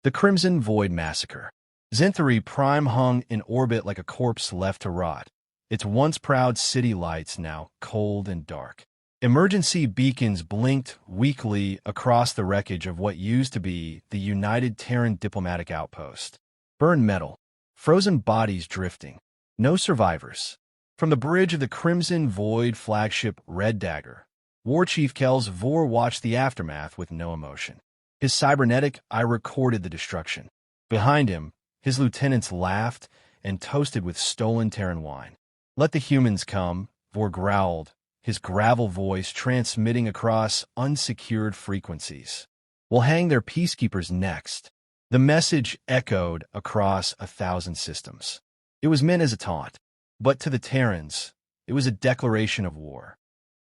The Crimson Void Massacre. Zinthari Prime hung in orbit like a corpse left to rot, its once proud city lights now cold and dark. Emergency beacons blinked weakly across the wreckage of what used to be the United Terran diplomatic outpost. Burned metal, frozen bodies drifting. No survivors. From the bridge of the Crimson Void flagship Red Dagger, War Chief Kells Vor watched the aftermath with no emotion. His cybernetic eye recorded the destruction. Behind him, his lieutenants laughed and toasted with stolen Terran wine. "Let the humans come," Vor growled, his gravel voice transmitting across unsecured frequencies. "We'll hang their peacekeepers next." The message echoed across 1,000 systems. It was meant as a taunt, but to the Terrans, it was a declaration of war.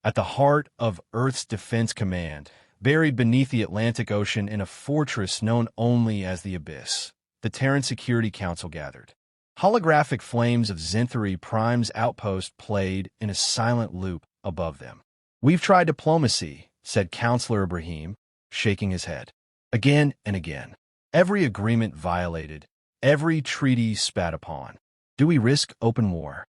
At the heart of Earth's Defense Command, buried beneath the Atlantic Ocean in a fortress known only as the Abyss, the Terran Security Council gathered. Holographic flames of Zinthari Prime's outpost played in a silent loop above them. "We've tried diplomacy," said Counselor Ibrahim, shaking his head. "Again and again. Every agreement violated, every treaty spat upon. Do we risk open war?"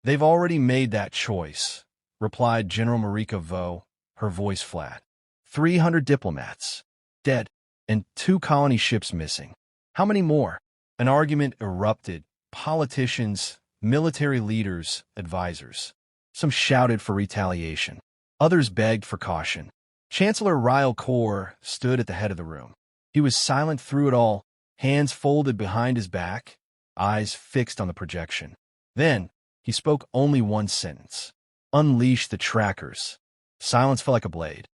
"They've already made that choice," replied General Marika Vo, her voice flat. 300 diplomats dead, and 2 colony ships missing. How many more? An argument erupted. Politicians, military leaders, advisors. Some shouted for retaliation. Others begged for caution. Chancellor Ryle Kaur stood at the head of the room. He was silent through it all, hands folded behind his back, eyes fixed on the projection. Then, he spoke only one sentence. "Unleash the trackers." Silence fell like a blade.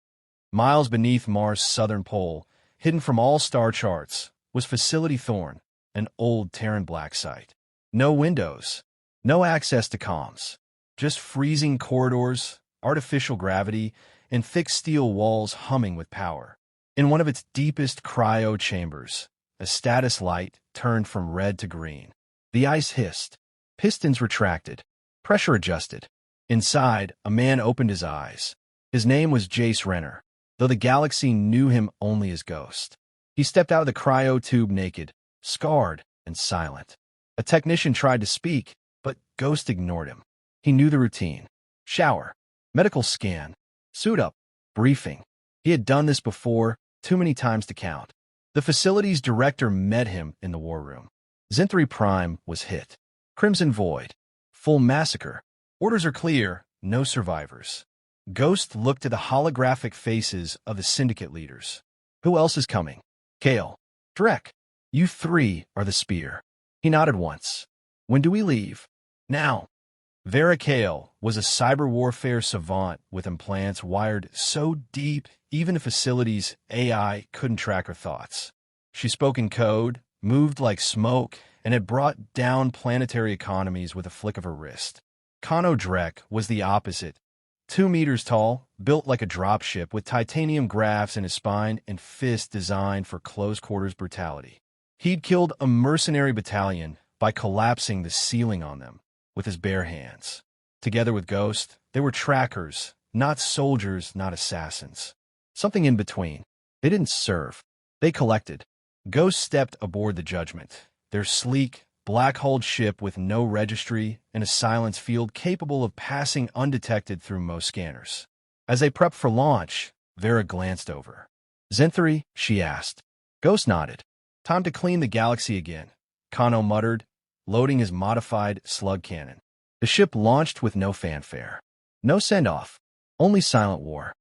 Miles beneath Mars' southern pole, hidden from all star charts, was Facility Thorn, an old Terran black site. No windows, no access to comms, just freezing corridors, artificial gravity, and thick steel walls humming with power. In one of its deepest cryo chambers, a status light turned from red to green. The ice hissed, pistons retracted, pressure adjusted. Inside, a man opened his eyes. His name was Jace Renner, though the galaxy knew him only as Ghost. He stepped out of the cryo tube naked, scarred and silent. A technician tried to speak, but Ghost ignored him. He knew the routine. Shower, medical scan, suit up, briefing. He had done this before, too many times to count. The facility's director met him in the war room. Zinthari Prime was hit. Crimson Void. Full massacre. Orders are clear, no survivors. Ghost looked at the holographic faces of the syndicate leaders. "Who else is coming?" "Kale. Drek. You 3 are the spear." He nodded once. "When do we leave?" "Now." Vera Kale was a cyber warfare savant with implants wired so deep even the facility's AI couldn't track her thoughts. She spoke in code, moved like smoke, and had brought down planetary economies with a flick of her wrist. Kano Drek was the opposite. 2 meters tall, built like a dropship with titanium grafts in his spine and fists designed for close-quarters brutality. He'd killed a mercenary battalion by collapsing the ceiling on them with his bare hands. Together with Ghost, they were trackers, not soldiers, not assassins. Something in between. They didn't serve. They collected. Ghost stepped aboard the Judgment, their sleek, black-hulled ship with no registry and a silence field capable of passing undetected through most scanners. As they prepped for launch, Vera glanced over. "Zinthari?" she asked. Ghost nodded. "Time to clean the galaxy again," Kano muttered, loading his modified slug cannon. The ship launched with no fanfare. No send-off, only silent war.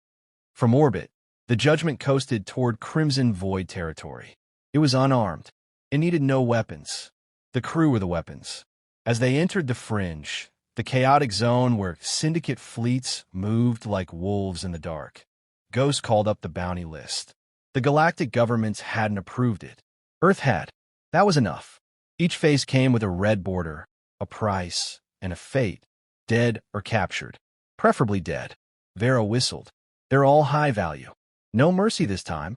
From orbit, the Judgment coasted toward Crimson Void territory. It was unarmed. It needed no weapons. The crew were the weapons. As they entered the fringe, the chaotic zone where syndicate fleets moved like wolves in the dark, Ghost called up the bounty list. The galactic governments hadn't approved it. Earth had. That was enough. Each face came with a red border, a price, and a fate. Dead or captured. Preferably dead. Vera whistled. "They're all high value. No mercy this time."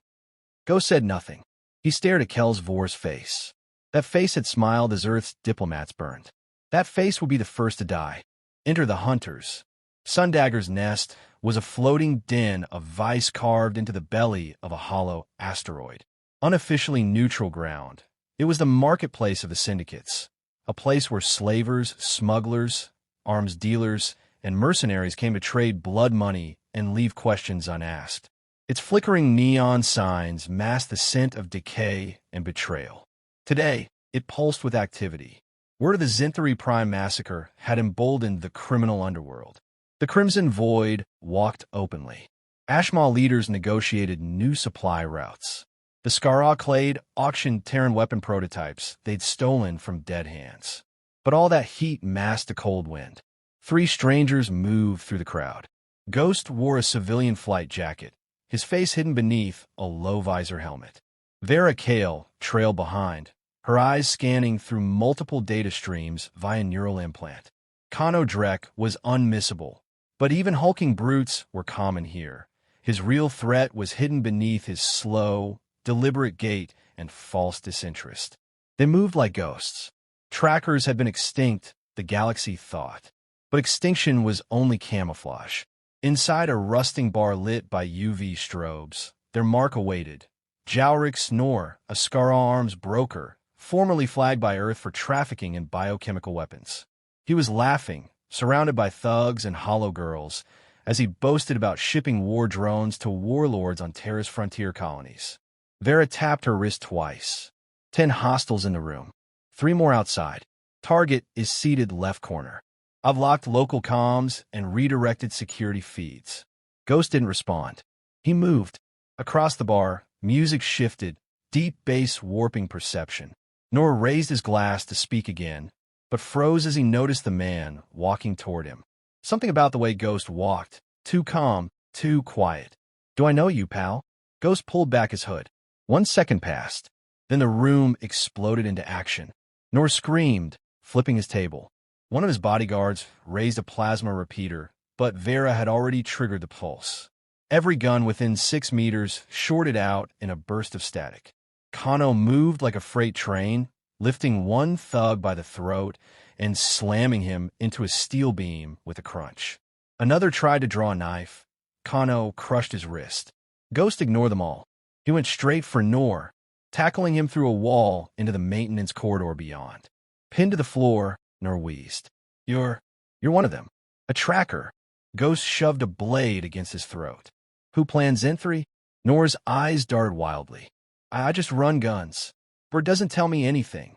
Ghost said nothing. He stared at Kells Vor's face. That face had smiled as Earth's diplomats burned. That face would be the first to die. Enter the Hunters. Sundagger's nest was a floating den of vice carved into the belly of a hollow asteroid. unofficially neutral ground. It was the marketplace of the syndicates, a place where slavers, smugglers, arms dealers, and mercenaries came to trade blood money and leave questions unasked. Its flickering neon signs masked the scent of decay and betrayal. Today, it pulsed with activity. Word of the Zinthari Prime massacre had emboldened the criminal underworld. The Crimson Void walked openly. Ashmal leaders negotiated new supply routes. The Skara Clade auctioned Terran weapon prototypes they'd stolen from dead hands. But all that heat masked a cold wind. 3 strangers moved through the crowd. Ghost wore a civilian flight jacket, his face hidden beneath a low-visor helmet. Vera Kale trailed behind, her eyes scanning through multiple data streams via neural implant. Kano Drek was unmissable, but even hulking brutes were common here. His real threat was hidden beneath his slow, deliberate gait and false disinterest. They moved like ghosts. Trackers had been extinct, the galaxy thought. But extinction was only camouflage. Inside a rusting bar lit by UV strobes, their mark awaited. Jaurik Snor, a Skara arms broker, formerly flagged by Earth for trafficking in biochemical weapons. He was laughing, surrounded by thugs and hollow girls, as he boasted about shipping war drones to warlords on Terra's frontier colonies. Vera tapped her wrist twice. 10 hostiles in the room. 3 more outside. Target is seated left corner. I've locked local comms and redirected security feeds. Ghost didn't respond. He moved. Across the bar, music shifted, deep bass warping perception. Nor raised his glass to speak again, but froze as he noticed the man walking toward him. Something about the way Ghost walked. Too calm, too quiet. Do I know you, pal? Ghost pulled back his hood. 1 second passed. Then the room exploded into action. Nor screamed, flipping his table. One of his bodyguards raised a plasma repeater, but Vera had already triggered the pulse. Every gun within 6 meters shorted out in a burst of static. Kano moved like a freight train, lifting one thug by the throat and slamming him into a steel beam with a crunch. Another tried to draw a knife. Kano crushed his wrist. Ghost ignored them all. He went straight for Nor, tackling him through a wall into the maintenance corridor beyond. Pinned to the floor, Nor wheezed. You're one of them. A tracker. Ghost shoved a blade against his throat. Who planned Zinthari? Nor's eyes darted wildly. I just run guns. Bred doesn't tell me anything.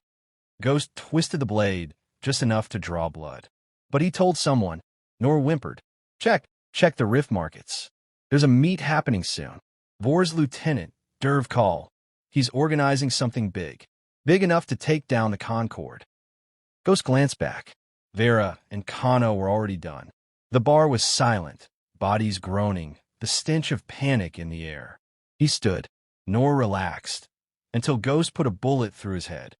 Ghost twisted the blade, just enough to draw blood. But he told someone. Nor whimpered. Check the rift markets. There's a meet happening soon. Vor's lieutenant, Derv Call. He's organizing something big. Big enough to take down the Concord. Ghost glanced back. Vera and Kano were already done. The bar was silent, bodies groaning, the stench of panic in the air. He stood, Nor relaxed, until Ghost put a bullet through his head.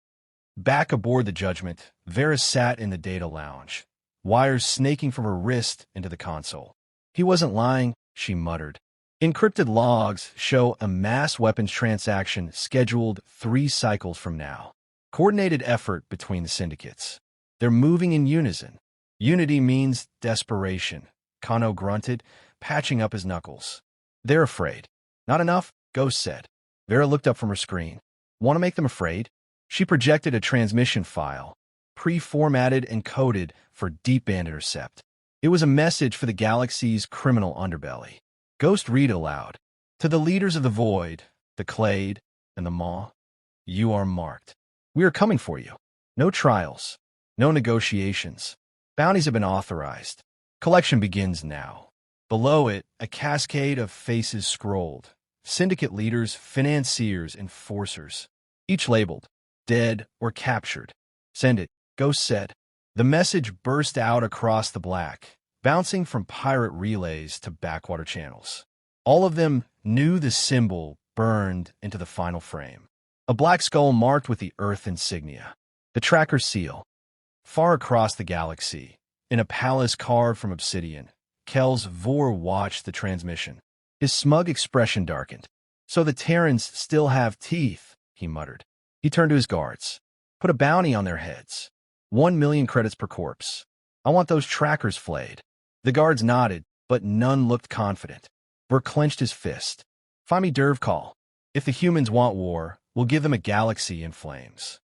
Back aboard the Judgment, Vera sat in the data lounge, wires snaking from her wrist into the console. He wasn't lying, she muttered. Encrypted logs show a mass weapons transaction scheduled 3 cycles from now. Coordinated effort between the syndicates. They're moving in unison. Unity means desperation, Kano grunted, patching up his knuckles. They're afraid. Not enough, Ghost said. Vera looked up from her screen. Want to make them afraid? She projected a transmission file, pre-formatted and coded for deep band intercept. It was a message for the galaxy's criminal underbelly. Ghost read aloud. To the leaders of the Void, the Clade, and the Maw, you are marked. We are coming for you. No trials. No negotiations. Bounties have been authorized. Collection begins now. Below it, a cascade of faces scrolled. Syndicate leaders, financiers, enforcers. Each labeled, dead or captured. Send it, Ghost said. The message burst out across the black, bouncing from pirate relays to backwater channels. All of them knew the symbol burned into the final frame. A black skull marked with the Earth insignia. The tracker seal. Far across the galaxy, in a palace carved from obsidian, Kel's Vor watched the transmission. His smug expression darkened. So the Terrans still have teeth, he muttered. He turned to his guards. Put a bounty on their heads. 1 million credits per corpse. I want those trackers flayed. The guards nodded, but none looked confident. Vor clenched his fist. Find me Derv Call. If the humans want war, We'll give them a galaxy in flames.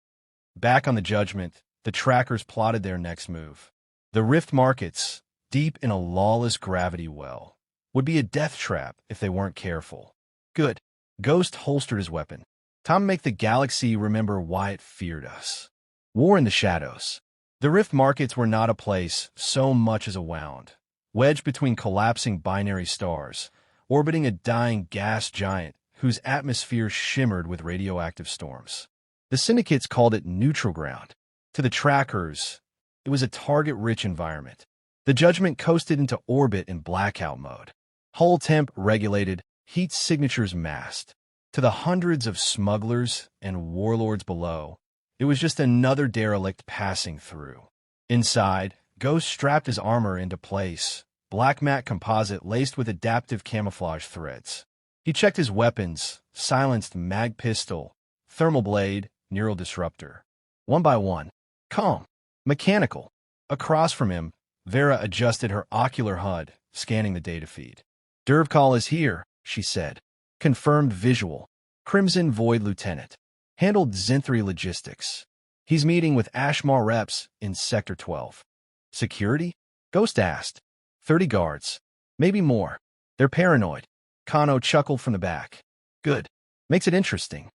Back on the Judgment, the trackers plotted their next move. The rift markets, deep in a lawless gravity well, would be a death trap if they weren't careful. Good. Ghost holstered his weapon. Time to make the galaxy remember why it feared us. War in the shadows. The rift markets were not a place so much as a wound, wedged between collapsing binary stars, orbiting a dying gas giant whose atmosphere shimmered with radioactive storms. The syndicates called it neutral ground. To the trackers, it was a target-rich environment. The Judgment coasted into orbit in blackout mode. Hull temp regulated, heat signatures masked. To the hundreds of smugglers and warlords below, it was just another derelict passing through. Inside, Ghost strapped his armor into place, black matte composite laced with adaptive camouflage threads. He checked his weapons, silenced mag pistol, thermal blade, neural disruptor. One by one. Calm. Mechanical. Across from him, Vera adjusted her ocular HUD, scanning the data feed. "Dervcall is here," she said. Confirmed visual. Crimson Void Lieutenant. Handled Zinthri logistics. He's meeting with Ashmar reps in Sector 12. Security? Ghost asked. 30 guards. Maybe more. They're paranoid. Kano chuckled from the back. Good. Makes it interesting.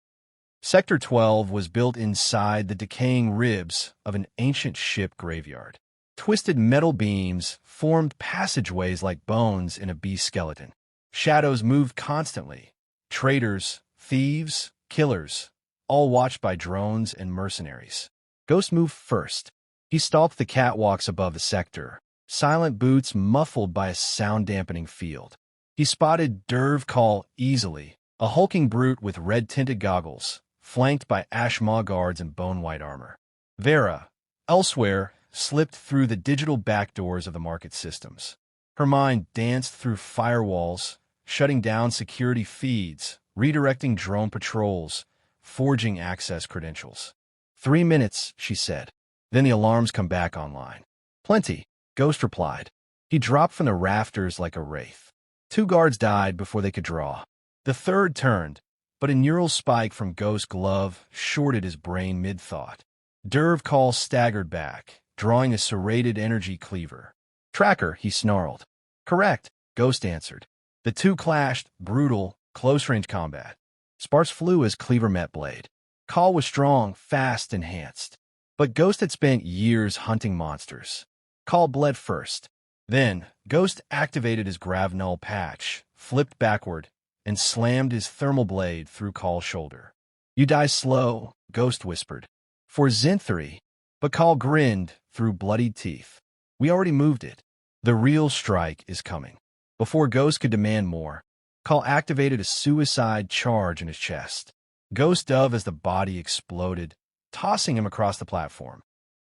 Sector 12 was built inside the decaying ribs of an ancient ship graveyard. Twisted metal beams formed passageways like bones in a beast skeleton. Shadows moved constantly. Traitors, thieves, killers, all watched by drones and mercenaries. Ghost moved first. He stalked the catwalks above the sector, silent boots muffled by a sound-dampening field. He spotted Dervcall easily, a hulking brute with red-tinted goggles, flanked by Ashma guards in bone-white armor. Vera, elsewhere, slipped through the digital backdoors of the market systems. Her mind danced through firewalls, shutting down security feeds, redirecting drone patrols, forging access credentials. 3 minutes, she said. Then the alarms come back online. Plenty, Ghost replied. He dropped from the rafters like a wraith. 2 guards died before they could draw. The third turned, but a neural spike from Ghost's glove shorted his brain mid-thought. Dervcall staggered back, drawing a serrated energy cleaver. Tracker, he snarled. Correct, Ghost answered. The two clashed, brutal, close-range combat. Sparks flew as cleaver met blade. Call was strong, fast, enhanced. But Ghost had spent years hunting monsters. Call bled first. Then, Ghost activated his Gravnull patch, flipped backward, and slammed his thermal blade through Call's shoulder. You die slow, Ghost whispered. For Zinthri. But Call grinned through bloodied teeth. We already moved it. The real strike is coming. Before Ghost could demand more, Call activated a suicide charge in his chest. Ghost dove as the body exploded, tossing him across the platform.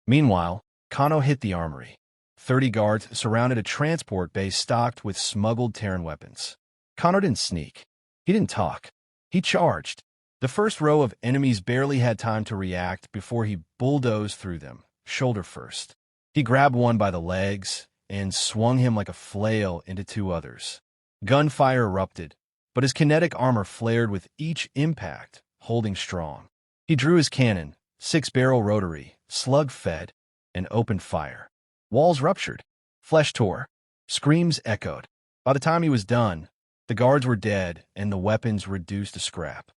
Meanwhile, Kano hit the armory. 30 guards surrounded a transport base stocked with smuggled Terran weapons. Kano didn't sneak. He didn't talk. He charged. The first row of enemies barely had time to react before he bulldozed through them, shoulder first. He grabbed one by the legs and swung him like a flail into 2 others. Gunfire erupted, but his kinetic armor flared with each impact, holding strong. He drew his cannon, 6-barrel rotary, slug-fed, and opened fire. Walls ruptured. Flesh tore. Screams echoed. By the time he was done, the guards were dead and the weapons reduced to scrap.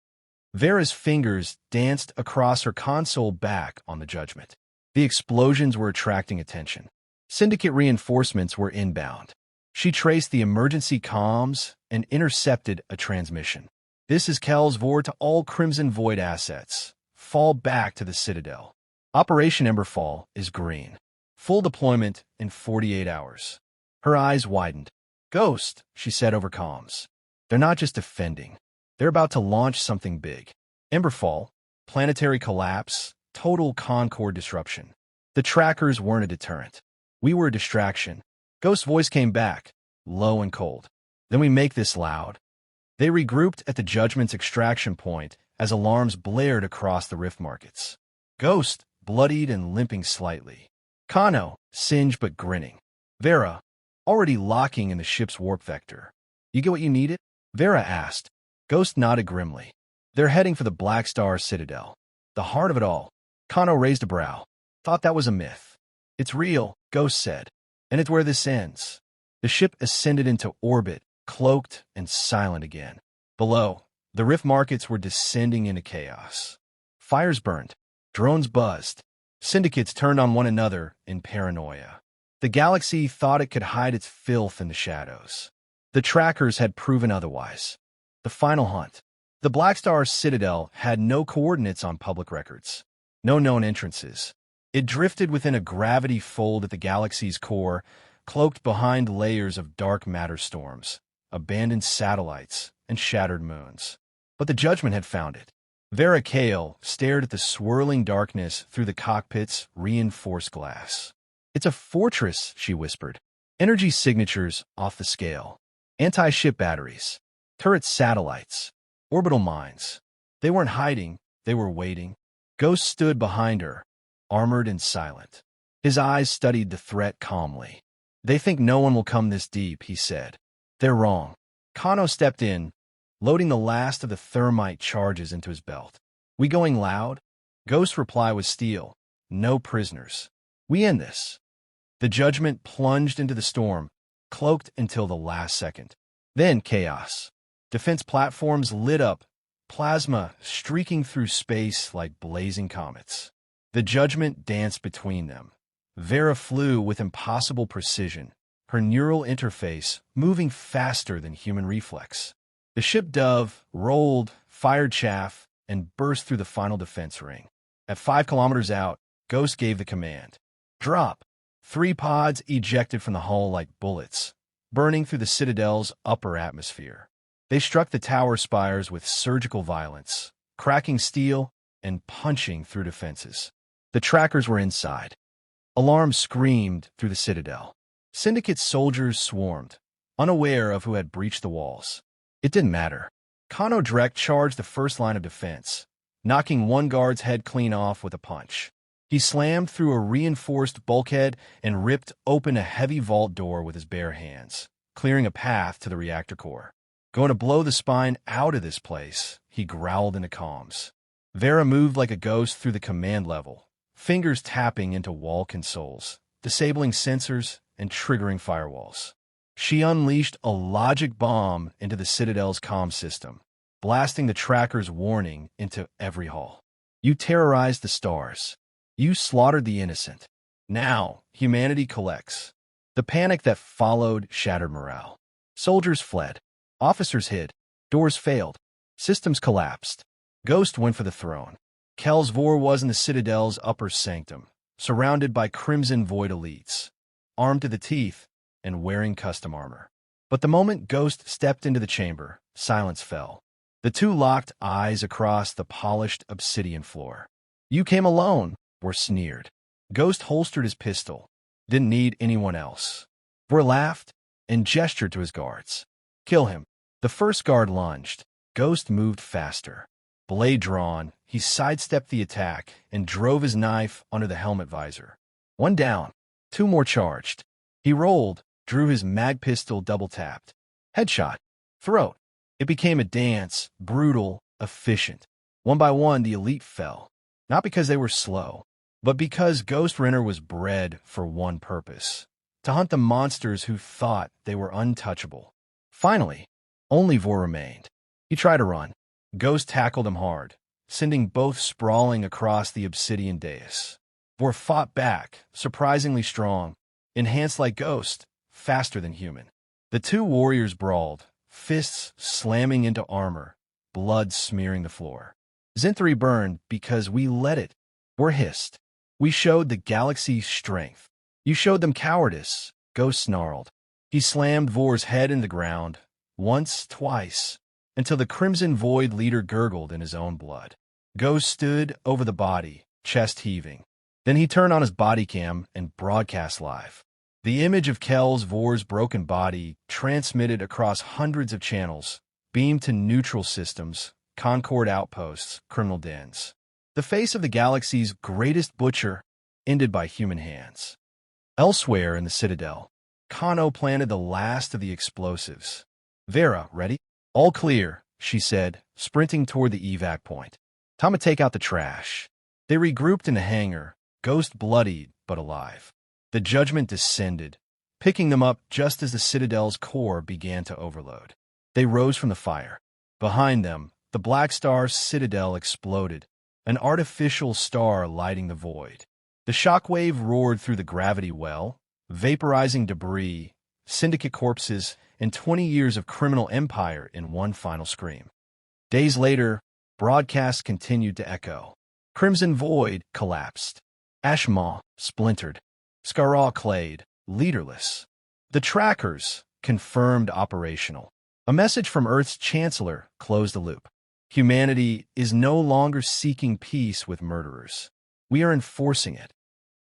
Vera's fingers danced across her console back on the Judgment. The explosions were attracting attention. Syndicate reinforcements were inbound. She traced the emergency comms and intercepted a transmission. This is Kelsvor to all Crimson Void assets. Fall back to the Citadel. Operation Emberfall is green. Full deployment in 48 hours. Her eyes widened. Ghost, she said over comms. They're not just defending. They're about to launch something big. Emberfall, planetary collapse, total Concord disruption. The trackers weren't a deterrent. We were a distraction. Ghost's voice came back, low and cold. Then we make this loud. They regrouped at the Judgment's extraction point as alarms blared across the rift markets. Ghost, bloodied and limping slightly. Kano, singed but grinning. Vera, already locking in the ship's warp vector. You get what you needed? Vera asked. Ghost nodded grimly. They're heading for the Black Star Citadel. The heart of it all. Kano raised a brow. Thought that was a myth. It's real, Ghost said. And it's where this ends. The ship ascended into orbit, cloaked and silent again. Below, the rift markets were descending into chaos. Fires burned. Drones buzzed. Syndicates turned on one another in paranoia. The galaxy thought it could hide its filth in the shadows. The trackers had proven otherwise. The final hunt. The Black Star Citadel had no coordinates on public records. No known entrances. It drifted within a gravity fold at the galaxy's core, cloaked behind layers of dark matter storms, abandoned satellites, and shattered moons. But the Judgment had found it. Vera Kale stared at the swirling darkness through the cockpit's reinforced glass. "It's a fortress," she whispered. "Energy signatures off the scale. Anti-ship batteries. Turret satellites. Orbital mines." They weren't hiding, they were waiting. Ghost stood behind her, armored and silent. His eyes studied the threat calmly. "They think no one will come this deep," he said. "They're wrong." Kano stepped in, loading the last of the thermite charges into his belt. "We going loud?" Ghost's reply was steel. "No prisoners. We end this." The Judgment plunged into the storm, cloaked until the last second. Then chaos. Defense platforms lit up, plasma streaking through space like blazing comets. The Judgment danced between them. Vera flew with impossible precision, her neural interface moving faster than human reflex. The ship Dove rolled, fired chaff, and burst through the final defense ring. At 5 kilometers out, Ghost gave the command. "Drop." 3 pods ejected from the hull like bullets, burning through the Citadel's upper atmosphere. They struck the tower spires with surgical violence, cracking steel and punching through defenses. The trackers were inside. Alarms screamed through the Citadel. Syndicate soldiers swarmed, unaware of who had breached the walls. It didn't matter. Kano direct charged the first line of defense, knocking one guard's head clean off with a punch. He slammed through a reinforced bulkhead and ripped open a heavy vault door with his bare hands, clearing a path to the reactor core. "Going to blow the spine out of this place," he growled into comms. Vera moved like a ghost through the command level, fingers tapping into wall consoles, disabling sensors and triggering firewalls. She unleashed a logic bomb into the Citadel's comm system, blasting the tracker's warning into every hall. "You terrorized the stars. You slaughtered the innocent. Now, humanity collects." The panic that followed shattered morale. Soldiers fled. Officers hid. Doors failed. Systems collapsed. Ghost went for the throne. Kelsvor was in the Citadel's upper sanctum, surrounded by Crimson Void elites, armed to the teeth and wearing custom armor. But the moment Ghost stepped into the chamber, silence fell. The two locked eyes across the polished obsidian floor. "You came alone," were sneered. Ghost holstered his pistol. Didn't need anyone else. Vor laughed and gestured to his guards. "Kill him." The first guard lunged. Ghost moved faster. Blade drawn, he sidestepped the attack and drove his knife under the helmet visor. One down. 2 more charged. He rolled, drew his mag pistol double-tapped. Headshot. Throat. It became a dance, brutal, efficient. One by one, the elite fell. Not because they were slow, but because Ghost Renner was bred for one purpose: to hunt the monsters who thought they were untouchable. Finally, only Vor remained. He tried to run. Ghost tackled him hard, sending both sprawling across the obsidian dais. Vor fought back, surprisingly strong, enhanced like Ghost, faster than human. The two warriors brawled, fists slamming into armor, blood smearing the floor. "Zinthri burned because we let it," Vor hissed. "We showed the galaxy's strength. You showed them cowardice," Ghost snarled. He slammed Vor's head in the ground, once, twice, until the Crimson Void leader gurgled in his own blood. Ghost stood over the body, chest heaving. Then he turned on his body cam and broadcast live. The image of Kel's Vor's broken body, transmitted across hundreds of channels, beamed to neutral systems, Concord outposts, criminal dens. The face of the galaxy's greatest butcher ended by human hands. Elsewhere in the Citadel, Kano planted the last of the explosives. "Vera, ready?" "All clear," she said, sprinting toward the evac point. "Time to take out the trash." They regrouped in a hangar, Ghost bloodied but alive. The judgment descended, picking them up just as the Citadel's core began to overload. They rose from the fire. Behind them, the Black Star's Citadel exploded, an artificial star lighting the void. The shockwave roared through the gravity well, vaporizing debris, syndicate corpses, and 20 years of criminal empire in one final scream. Days later, broadcasts continued to echo. Crimson Void collapsed. Ashmaw splintered. Skaraw clayed, leaderless. The trackers confirmed operational. A message from Earth's Chancellor closed the loop. Humanity is no longer seeking peace with murderers. We are enforcing it.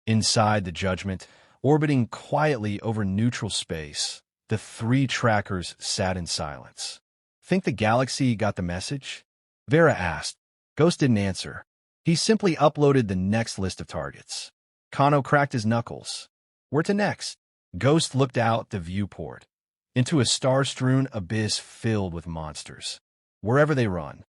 Inside the judgment, orbiting quietly over neutral space, the three trackers sat in silence. "Think the galaxy got the message?" Vera asked. Ghost didn't answer. He simply uploaded the next list of targets. Kano cracked his knuckles. "Where to next?" Ghost looked out the viewport, into a star-strewn abyss filled with monsters. "Wherever they run."